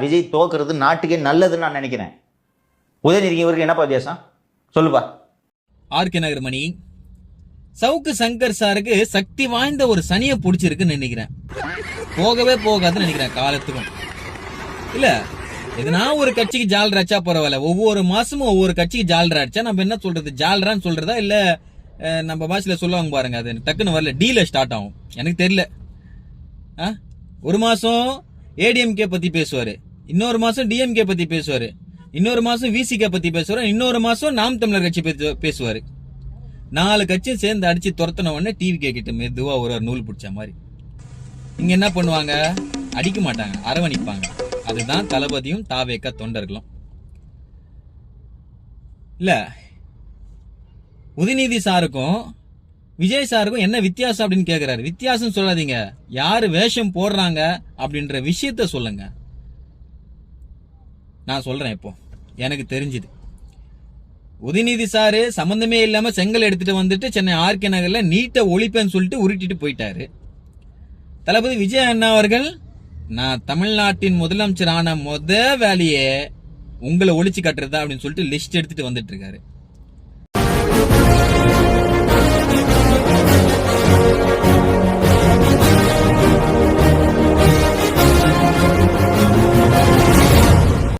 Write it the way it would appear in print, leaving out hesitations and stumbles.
விஜய் தோக்குறது நாட்டுக்கே நல்லதுன்னு நான் நினைக்கிறேன். உதயநிதி இவருக்கு என்னப்பா வித்தியாசம் சொல்லுப்பா. ஆர்கே நகர் மணி, சவுக்கு சங்கர் சாருக்கு சக்தி வாய்ந்த ஒரு சனியை பிடிச்சிருக்குன்னு நினைக்கிறேன். போகவே போகாதுன்னு நினைக்கிறேன் காலத்துக்கும். இல்ல எதுனா ஒரு கட்சிக்கு ஜால்ரா அடிச்சா பரவாயில்ல, ஒவ்வொரு மாசமும் ஒவ்வொரு கட்சிக்கு ஜால்ரா அடிச்சா நம்ம என்ன சொல்றது, ஜால்ரான்னு சொல்றதா இல்ல நம்ம பாஷையில சொல்லுவாங்க பாருங்க, அது டக்குன்னு வரல, டீல ஸ்டார்ட் ஆகும் எனக்கு தெரியல. ஒரு மாசம் ஏடிஎம்கே பத்தி பேசுவாரு, இன்னொரு மாசம் டிஎம்கே பத்தி பேசுவாரு, இன்னொரு மாசம் விசிகே பத்தி பேசுவாரு, இன்னொரு மாசம் நாம் தமிழர் கட்சி பேசுவாரு. 4 கட்சியும் சேர்ந்து அடிச்சு துரத்தின உடனே டிவி கிட்ட மெதுவா ஒரு நூல் பிடிச்ச மாதிரி. இங்க என்ன பண்ணுவாங்க, அடிக்க மாட்டாங்க, அரவணிப்பாங்க. அதுதான் தளபதியும் தாவேக்க தொண்டர்களும். இல்ல உதயநிதி சாருக்கும் விஜய் சாருக்கும் என்ன வித்தியாசம் அப்படின்னு கேக்குறாரு. வித்தியாசம் சொல்லாதீங்க, யாரு வேஷம் போடுறாங்க அப்படின்ற விஷயத்த சொல்லுங்க. நான் சொல்றேன், இப்போ எனக்கு தெரிஞ்சது உதயநிதி சாரு சம்பந்தமே இல்லாம செங்கல் எடுத்துட்டு வந்துட்டு சென்னை ஆர்கே நகர்ல நீட்ட ஒழிப்பேன்னு சொல்லிட்டு உருட்டிட்டு போயிட்டாரு. தளபதி விஜய் அண்ணா அவர்கள், நான் தமிழ்நாட்டின் முதலமைச்சர் ஆன வேலையே உங்களை ஒழிச்சு கட்டுறதா அப்படின்னு சொல்லிட்டு லிஸ்ட் எடுத்துட்டு வந்துட்டு இருக்காரு.